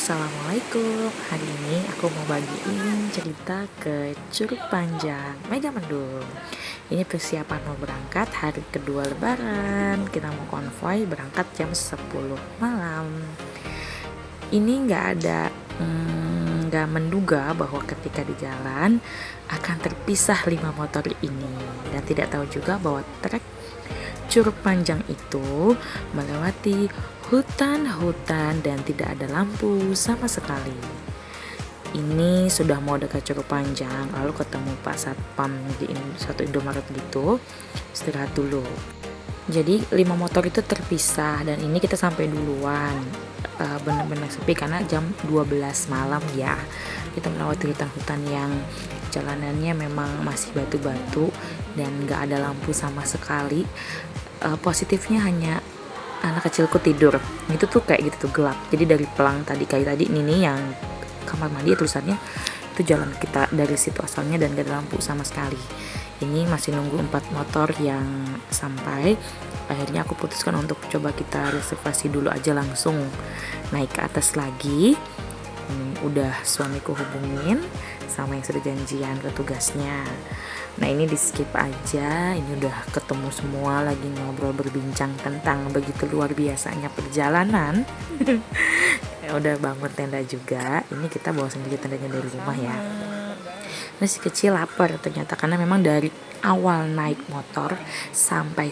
Assalamualaikum. Hari ini aku mau bagiin cerita ke Curug Panjang Megamendung. Ini persiapan mau berangkat hari kedua lebaran. Kita mau konvoy berangkat jam 10 malam. Ini nggak menduga bahwa ketika di jalan akan terpisah 5 motor ini, dan tidak tahu juga bahwa trek Curug Panjang itu melewati hutan-hutan dan tidak ada lampu sama sekali. Ini sudah mau dekat Curug Panjang, lalu ketemu Pak Satpam di satu Indomaret gitu, istirahat dulu. Jadi 5 motor itu terpisah, dan ini kita sampai duluan. Benar-benar sepi karena jam 12 malam ya. Kita melewati hutan-hutan yang jalanannya memang masih batu-batu dan gak ada lampu sama sekali. Positifnya hanya anak kecilku tidur. Itu tuh kayak gitu tuh, gelap. Jadi dari pelang kayak tadi ini yang kamar mandi tulisannya itu jalan kita dari situ asalnya, dan gak ada lampu sama sekali. Ini masih nunggu 4 motor yang sampai. Akhirnya aku putuskan untuk coba kita reservasi dulu aja, langsung naik ke atas lagi. Udah suamiku hubungin sama yang sudah janjian petugasnya. Nah, ini di skip aja. Ini udah ketemu semua, lagi ngobrol berbincang tentang begitu luar biasanya perjalanan. Udah bangun tenda juga. Ini kita bawa sendiri tendanya dari rumah ya. Nah, si kecil lapar ternyata, karena memang dari awal naik motor sampai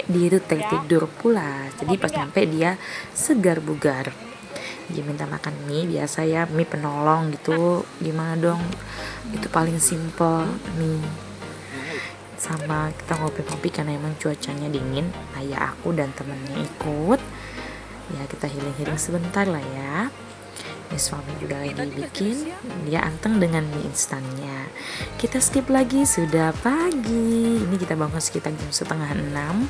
di itu tertidur pula. Jadi pas nyampe dia segar bugar. Dia minta makan mie, biasa ya, mie penolong gitu. Gimana dong, itu paling simple, mie. Sama kita ngopi-ngopi karena emang cuacanya dingin. Ayah aku dan temennya ikut. Ya, kita healing-healing sebentar lah ya. Ini suami juga lagi bikin, dia anteng dengan mie instannya. Kita skip lagi, sudah pagi. Ini kita bangun sekitar jam 5:30.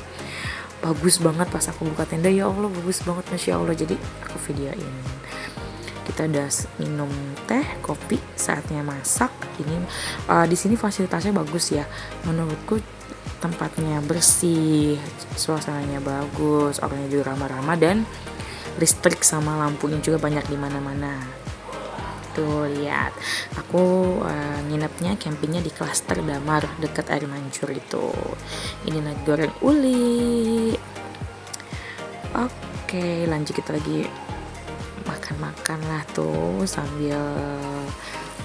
Bagus banget pas aku buka tenda, ya Allah bagus banget, Masya Allah. Jadi aku videoin. Kita udah minum teh, kopi, saatnya masak. Ini di sini fasilitasnya bagus ya. Menurutku tempatnya bersih, suasananya bagus, orangnya juga ramah-ramah, dan listrik sama lampunya juga banyak di mana-mana. Tuh lihat, aku nginepnya campingnya di Klaster Damar dekat air mancur itu. Ini nasi goreng uli. Oke, lanjut kita lagi makan-makan lah tuh sambil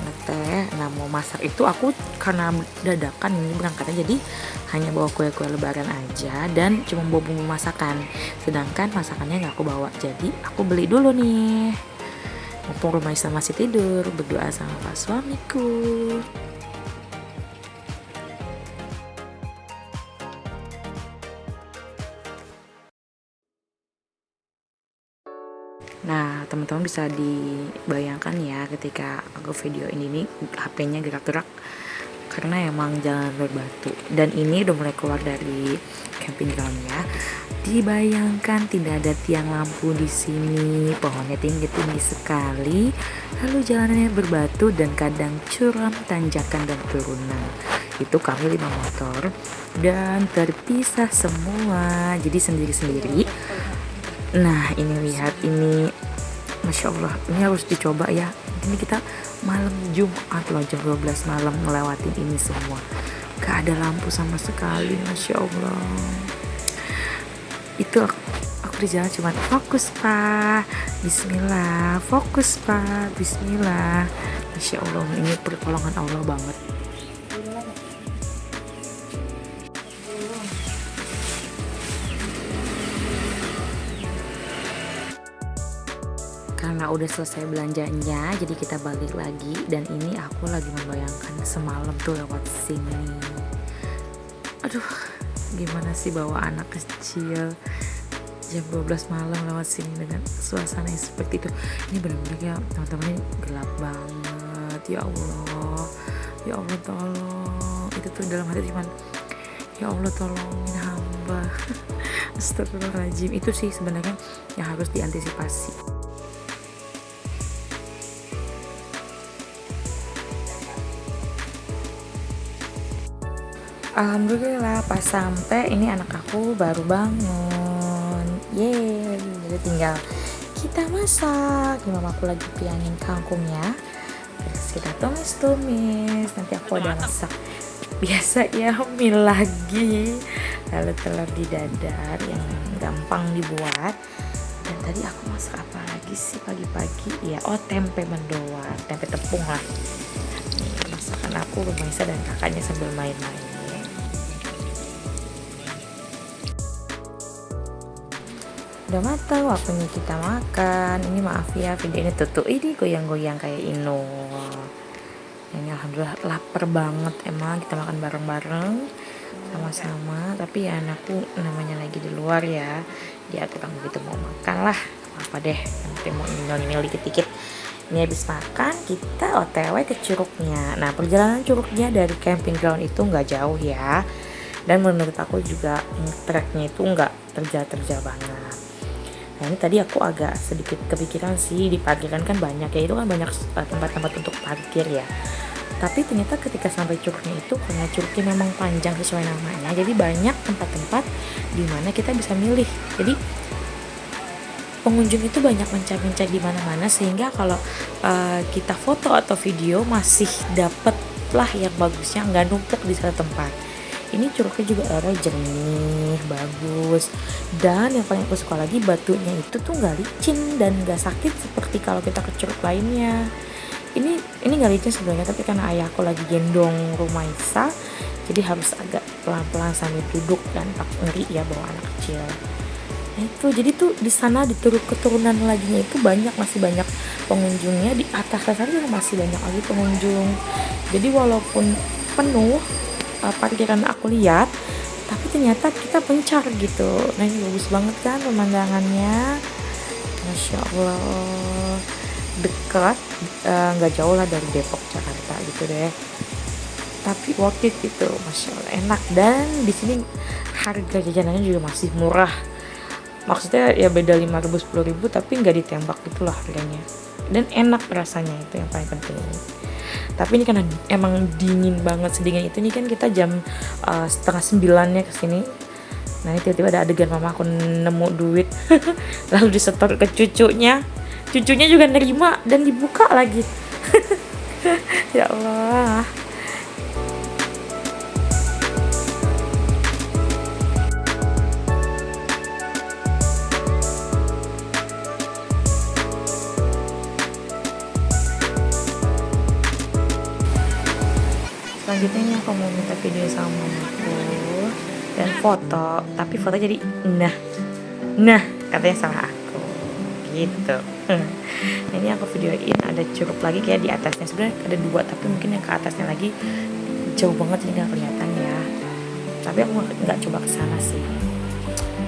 ngeteh. Nah, mau masak itu aku karena dadakan ini berangkatnya, jadi hanya bawa kue-kue lebaran aja dan cuma bawa bumbu masakan. Sedangkan masakannya nggak aku bawa, jadi aku beli dulu nih. Mumpung rumah Isa masih tidur, berdoa sama pak suamiku. Nah, teman-teman bisa dibayangkan ya ketika aku video ini HP-nya gerak-gerak karena emang jalan berbatu, dan ini udah mulai keluar dari camping ground-nya. Dibayangkan tidak ada tiang lampu di sini, pohonnya tinggi-tinggi sekali, lalu jalanannya berbatu dan kadang curam, tanjakan dan turunan. Itu kami 5 motor dan terpisah semua, jadi sendiri-sendiri. Nah, ini lihat, ini Masya Allah, ini harus dicoba ya. Ini kita malam Jumat loh, jam 12 malam ngelewatin ini semua. Gak ada lampu sama sekali, Masya Allah. Itu aku di jalan cuma fokus pak, bismillah, fokus pak, bismillah. Masya Allah, ini pertolongan Allah banget. Karena udah selesai belanjanya, jadi kita balik lagi. Dan ini aku lagi membayangkan semalam tuh lewat sini. Aduh, gimana sih bawa anak kecil jam 12 malam lewat sini dengan suasana yang seperti itu. Ini benar-benar ya teman-teman, ini gelap banget. Ya Allah, ya Allah tolong. Itu tuh dalam hati cuman, ya Allah tolongin hamba. Astagfirullahaladzim. Itu sih sebenarnya yang harus diantisipasi. Alhamdulillah pas sampai ini anak aku baru bangun. Yeay, jadi tinggal kita masak. Ini mamaku lagi piangin kangkungnya. Terus kita tumis-tumis. Nanti aku ada masak biasa ya, mie lagi. Lalu telur didadar yang gampang dibuat. Dan tadi aku masak apa lagi sih pagi-pagi? Ya, tempe mendoan, tempe tepung lah. Nih, masakan aku, Rumaisa dan kakaknya sambil main-main. Udah matang, waktunya kita makan. Ini maaf ya, video ini tutup. Ini goyang-goyang kayak Ino. Ini alhamdulillah lapar banget. Emang kita makan bareng-bareng sama-sama. Tapi ya anakku namanya lagi di luar ya, dia kurang begitu mau makan lah. Apa deh, nanti mau nyol-nyol dikit-dikit. Ini habis makan kita OTW ke Curugnya. Nah, perjalanan Curugnya dari camping ground itu nggak jauh ya. Dan menurut aku juga treknya itu nggak terjal-terjal banget. Nah, ini tadi aku agak sedikit kepikiran sih, di parkiran kan banyak ya, itu kan banyak tempat-tempat untuk parkir ya. Tapi ternyata ketika sampai Curugnya itu, karena Curugnya memang panjang sesuai namanya, jadi banyak tempat-tempat di mana kita bisa milih. Jadi pengunjung itu banyak mencari-mencari di mana-mana, sehingga kalau kita foto atau video masih dapet lah yang bagusnya, nggak numpuk di satu tempat. Ini curugnya juga airnya jernih, bagus. Dan yang paling aku suka lagi, batunya itu tuh nggak licin dan nggak sakit seperti kalau kita ke curug lainnya. Ini nggak licin sebenarnya, tapi karena ayahku lagi gendong Rumaisa, jadi harus agak pelan-pelan sambil duduk dan ngeri ya bawa anak kecil. Nah itu, jadi tuh di sana di keturunan laginya itu masih banyak pengunjungnya. Di atas sana juga masih banyak lagi pengunjung. Jadi walaupun penuh parkiran aku lihat, tapi ternyata kita pencar gitu. Nah ini bagus banget kan pemandangannya, Masya Allah, dekat, nggak jauh lah dari Depok Jakarta gitu deh. Tapi worth it gitu, Masya Allah, enak. Dan di sini harga jajanannya juga masih murah. Maksudnya ya beda 5.000 10.000, tapi nggak ditembak gitulah harganya. Dan enak rasanya, itu yang paling penting. Tapi ini karena emang dingin banget, sedingin itu nih kan kita jam 8:30 kesini. Nah ini tiba-tiba ada adegan mama aku nemu duit lalu disetor ke cucunya juga nerima dan dibuka lagi. Ya Allah. Selanjutnya ini aku mau minta video sama mamaku dan foto, tapi foto jadi nah katanya salah aku gitu. Nah, ini aku videoin ada curug lagi kayak di atasnya, sebenarnya ada dua tapi mungkin yang ke atasnya lagi jauh banget jadi nggak kelihatan ya. Tapi aku nggak coba ke sana sih,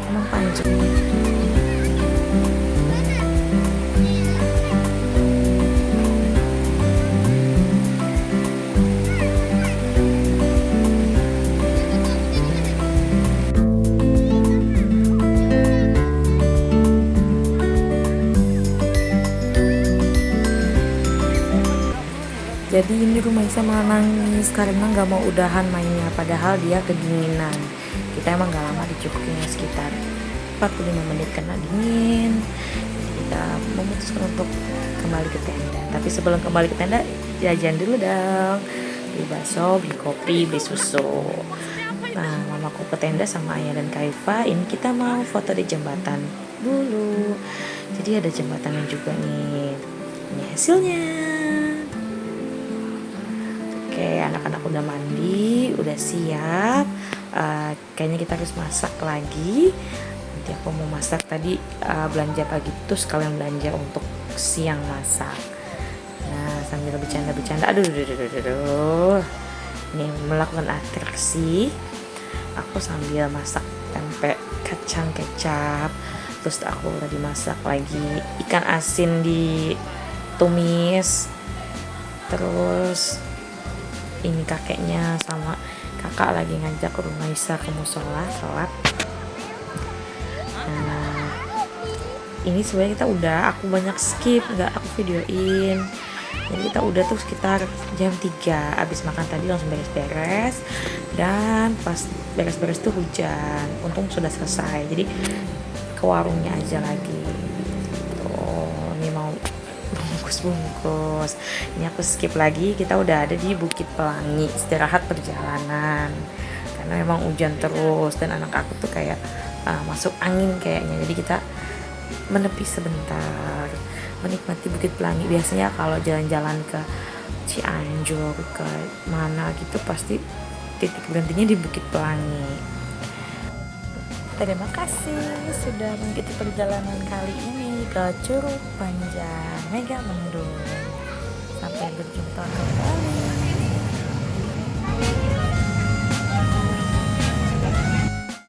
emang panjang. Jadi ini Rumaisa malah nangis karena nggak mau udahan mainnya, padahal dia kedinginan. Kita emang nggak lama di curugnya, sekitar 45 menit karena dingin. Jadi kita memutuskan untuk kembali ke tenda. Tapi sebelum kembali ke tenda, jajan dulu dong. Beli bakso, beli kopi, beli susu. Nah, mamaku ke tenda sama ayah dan Kaifa. Ini kita mau foto di jembatan dulu. Jadi ada jembatannya juga nih. Ini hasilnya. Oke, anak-anak udah mandi, udah siap. Kayaknya kita harus masak lagi. Nanti aku mau masak tadi belanja pagi itu sekalian belanja untuk siang masak. Nah, sambil bercanda-bercanda, aduh. Ini melakukan atraksi. Aku sambil masak tempe kacang kecap. Terus aku tadi masak lagi ikan asin ditumis. Terus ini kakeknya sama kakak lagi ngajak Rumaisa ke musola sholat. Nah ini sebenarnya aku banyak skip, nggak aku videoin. Jadi kita udah tuh sekitar jam 3 abis makan tadi langsung beres-beres. Dan pas beres-beres tuh hujan, untung sudah selesai, jadi ke warungnya aja lagi tuh. bungkus-bungkus. Ini aku skip lagi, kita udah ada di Bukit Pelangi, istirahat perjalanan. Karena memang hujan terus dan anak aku tuh kayak masuk angin kayaknya. Jadi kita menepi sebentar, menikmati Bukit Pelangi. Biasanya kalau jalan-jalan ke Cianjur ke mana gitu pasti titik berhentinya di Bukit Pelangi. Terima kasih sudah mengikuti perjalanan kali ini ke Curug Panjang Megamendung. Sampai berjumpa kembali.